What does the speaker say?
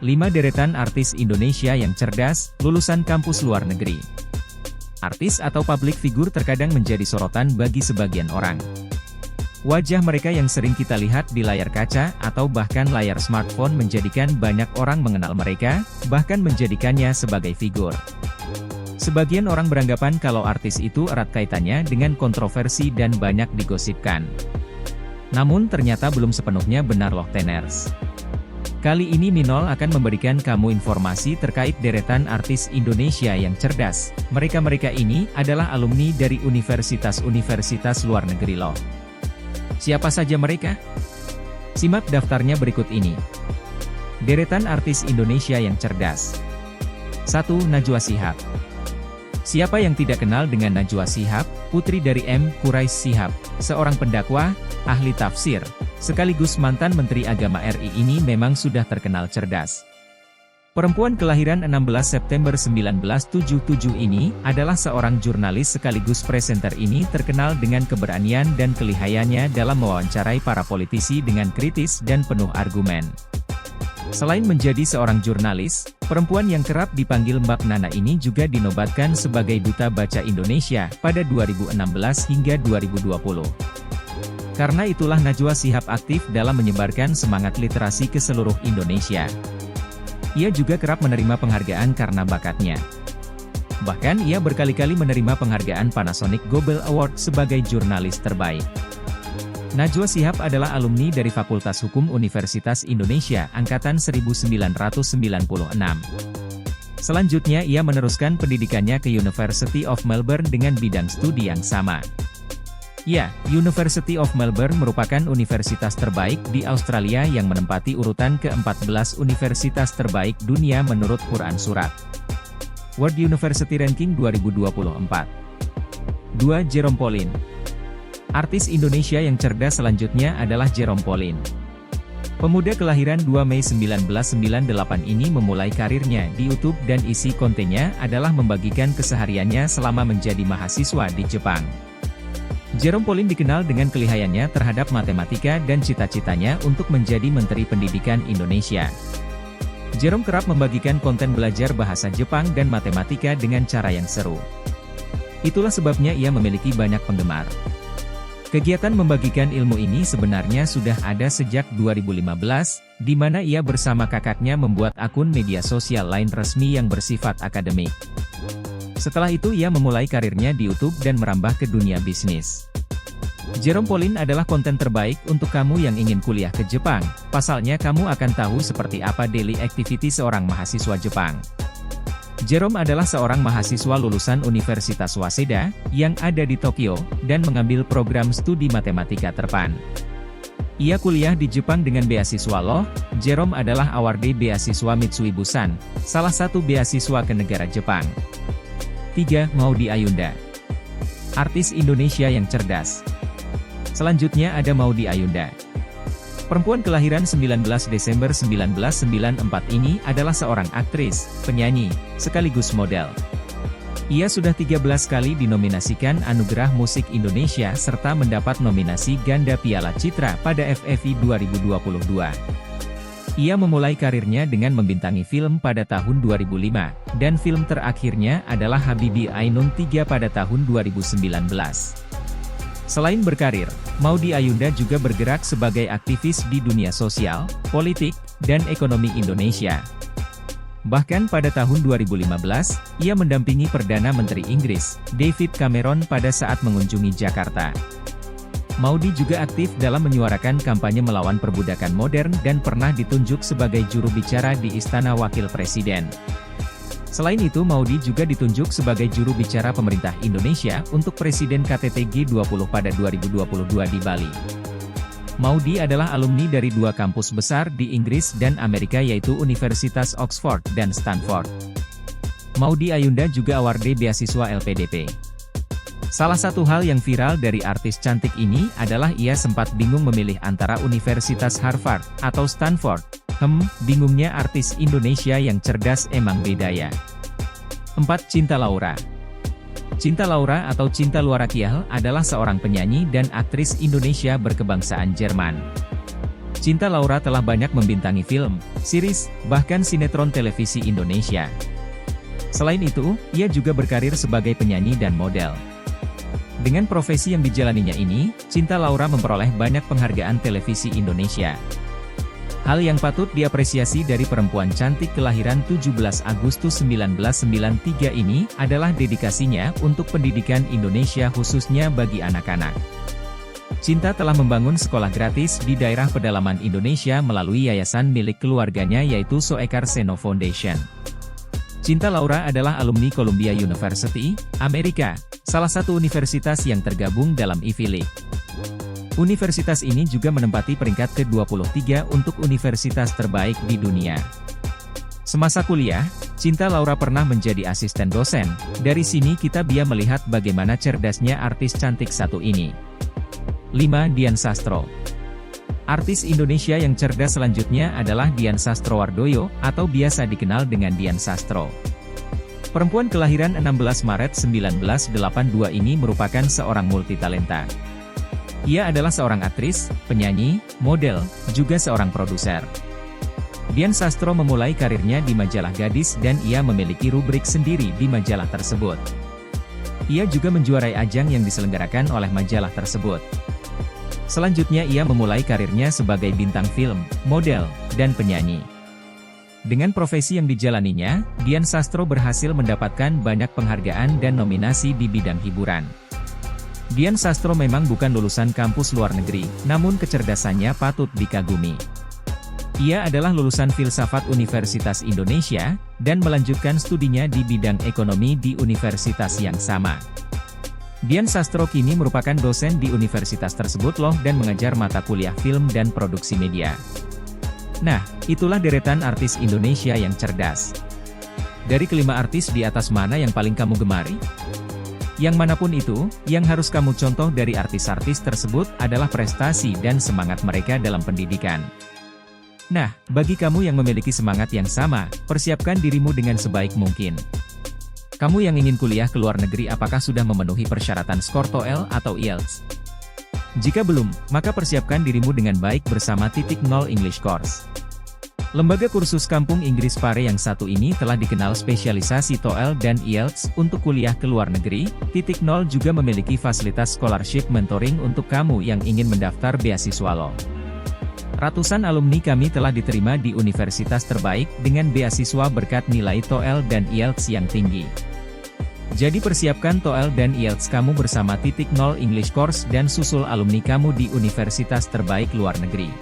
5 deretan artis Indonesia yang cerdas, lulusan kampus luar negeri. Artis atau publik figur terkadang menjadi sorotan bagi sebagian orang. Wajah mereka yang sering kita lihat di layar kaca, atau bahkan layar smartphone menjadikan banyak orang mengenal mereka, bahkan menjadikannya sebagai figur. Sebagian orang beranggapan kalau artis itu erat kaitannya dengan kontroversi dan banyak digosipkan. Namun ternyata belum sepenuhnya benar loh teners. Kali ini Minol akan memberikan kamu informasi terkait deretan artis Indonesia yang cerdas. Mereka-mereka ini adalah alumni dari universitas-universitas luar negeri loh. Siapa saja mereka? Simak daftarnya berikut ini. Deretan artis Indonesia yang cerdas. 1. Najwa Shihab. Siapa yang tidak kenal dengan Najwa Shihab, putri dari M. Quraish Shihab, seorang pendakwah, ahli tafsir, sekaligus mantan Menteri Agama RI ini memang sudah terkenal cerdas. Perempuan kelahiran 16 September 1977 ini adalah seorang jurnalis sekaligus presenter ini terkenal dengan keberanian dan kelihayannya dalam mewawancarai para politisi dengan kritis dan penuh argumen. Selain menjadi seorang jurnalis, perempuan yang kerap dipanggil Mbak Nana ini juga dinobatkan sebagai Duta Baca Indonesia pada 2016 hingga 2020. Karena itulah Najwa Shihab aktif dalam menyebarkan semangat literasi ke seluruh Indonesia. Ia juga kerap menerima penghargaan karena bakatnya. Bahkan ia berkali-kali menerima penghargaan Panasonic Gobel Award sebagai jurnalis terbaik. Najwa Shihab adalah alumni dari Fakultas Hukum Universitas Indonesia Angkatan 1996. Selanjutnya ia meneruskan pendidikannya ke University of Melbourne dengan bidang studi yang sama. Ya, University of Melbourne merupakan universitas terbaik di Australia yang menempati urutan ke-14 universitas terbaik dunia menurut Quran Surat. World University Ranking 2024. 2. Jerome Pauline. Artis Indonesia yang cerdas selanjutnya adalah Jerome Pauline. Pemuda kelahiran 2 Mei 1998 ini memulai karirnya di YouTube dan isi kontennya adalah membagikan kesehariannya selama menjadi mahasiswa di Jepang. Jerome Pauline dikenal dengan kelihayannya terhadap matematika dan cita-citanya untuk menjadi Menteri Pendidikan Indonesia. Jerome kerap membagikan konten belajar bahasa Jepang dan matematika dengan cara yang seru. Itulah sebabnya ia memiliki banyak penggemar. Kegiatan membagikan ilmu ini sebenarnya sudah ada sejak 2015, di mana ia bersama kakaknya membuat akun media sosial lain resmi yang bersifat akademik. Setelah itu ia memulai karirnya di YouTube dan merambah ke dunia bisnis. Jerome Pauline adalah konten terbaik untuk kamu yang ingin kuliah ke Jepang, pasalnya kamu akan tahu seperti apa daily activity seorang mahasiswa Jepang. Jerome adalah seorang mahasiswa lulusan Universitas Waseda, yang ada di Tokyo, dan mengambil program studi matematika terpan. Ia kuliah di Jepang dengan beasiswa loh. Jerome adalah awardee beasiswa Mitsui Bussan, salah satu beasiswa ke negara Jepang. 3. Maudy Ayunda. Artis Indonesia yang cerdas. Selanjutnya ada Maudy Ayunda. Perempuan kelahiran 19 Desember 1994 ini adalah seorang aktris, penyanyi, sekaligus model. Ia sudah 13 kali dinominasikan Anugerah Musik Indonesia serta mendapat nominasi Ganda Piala Citra pada FFI 2022. Ia memulai karirnya dengan membintangi film pada tahun 2005, dan film terakhirnya adalah Habibie Ainun 3 pada tahun 2019. Selain berkarir, Maudy Ayunda juga bergerak sebagai aktivis di dunia sosial, politik, dan ekonomi Indonesia. Bahkan pada tahun 2015, ia mendampingi Perdana Menteri Inggris, David Cameron pada saat mengunjungi Jakarta. Maudy juga aktif dalam menyuarakan kampanye melawan perbudakan modern dan pernah ditunjuk sebagai juru bicara di Istana Wakil Presiden. Selain itu Maudy juga ditunjuk sebagai juru bicara pemerintah Indonesia untuk Presiden KTT G20 pada 2022 di Bali. Maudy adalah alumni dari dua kampus besar di Inggris dan Amerika yaitu Universitas Oxford dan Stanford. Maudy Ayunda juga awardee beasiswa LPDP. Salah satu hal yang viral dari artis cantik ini adalah ia sempat bingung memilih antara Universitas Harvard atau Stanford. Bingungnya artis Indonesia yang cerdas emang beda ya. 4. Cinta Laura. Cinta Laura atau Cinta Luarakiah adalah seorang penyanyi dan aktris Indonesia berkebangsaan Jerman. Cinta Laura telah banyak membintangi film, series, bahkan sinetron televisi Indonesia. Selain itu, ia juga berkarir sebagai penyanyi dan model. Dengan profesi yang dijalaninya ini, Cinta Laura memperoleh banyak penghargaan televisi Indonesia. Hal yang patut diapresiasi dari perempuan cantik kelahiran 17 Agustus 1993 ini adalah dedikasinya untuk pendidikan Indonesia khususnya bagi anak-anak. Cinta telah membangun sekolah gratis di daerah pedalaman Indonesia melalui yayasan milik keluarganya yaitu Soekar Seno Foundation. Cinta Laura adalah alumni Columbia University, Amerika, salah satu universitas yang tergabung dalam Ivy League. Universitas ini juga menempati peringkat ke-23 untuk universitas terbaik di dunia. Semasa kuliah, Cinta Laura pernah menjadi asisten dosen. Dari sini kita bisa melihat bagaimana cerdasnya artis cantik satu ini. 5. Dian Sastro. Artis Indonesia yang cerdas selanjutnya adalah Dian Sastrowardoyo, atau biasa dikenal dengan Dian Sastro. Perempuan kelahiran 16 Maret 1982 ini merupakan seorang multitalenta. Ia adalah seorang aktris, penyanyi, model, juga seorang produser. Dian Sastro memulai karirnya di majalah Gadis dan ia memiliki rubrik sendiri di majalah tersebut. Ia juga menjuarai ajang yang diselenggarakan oleh majalah tersebut. Selanjutnya ia memulai karirnya sebagai bintang film, model, dan penyanyi. Dengan profesi yang dijalaninya, Dian Sastro berhasil mendapatkan banyak penghargaan dan nominasi di bidang hiburan. Dian Sastro memang bukan lulusan kampus luar negeri, namun kecerdasannya patut dikagumi. Ia adalah lulusan Filsafat Universitas Indonesia, dan melanjutkan studinya di bidang ekonomi di universitas yang sama. Dian Sastro kini merupakan dosen di universitas tersebut loh dan mengajar mata kuliah film dan produksi media. Nah, itulah deretan artis Indonesia yang cerdas. Dari kelima artis di atas mana yang paling kamu gemari? Yang manapun itu, yang harus kamu contoh dari artis-artis tersebut adalah prestasi dan semangat mereka dalam pendidikan. Nah, bagi kamu yang memiliki semangat yang sama, persiapkan dirimu dengan sebaik mungkin. Kamu yang ingin kuliah ke luar negeri apakah sudah memenuhi persyaratan skor TOEL atau IELTS? Jika belum, maka persiapkan dirimu dengan baik bersama Titik Nol English Course. Lembaga kursus kampung Inggris Pare yang satu ini telah dikenal spesialisasi TOEL dan IELTS untuk kuliah ke luar negeri. Titik Nol juga memiliki fasilitas scholarship mentoring untuk kamu yang ingin mendaftar beasiswa lo. Ratusan alumni kami telah diterima di universitas terbaik dengan beasiswa berkat nilai TOEL dan IELTS yang tinggi. Jadi persiapkan TOEL dan IELTS kamu bersama Titik Nol English Course dan susul alumni kamu di universitas terbaik luar negeri.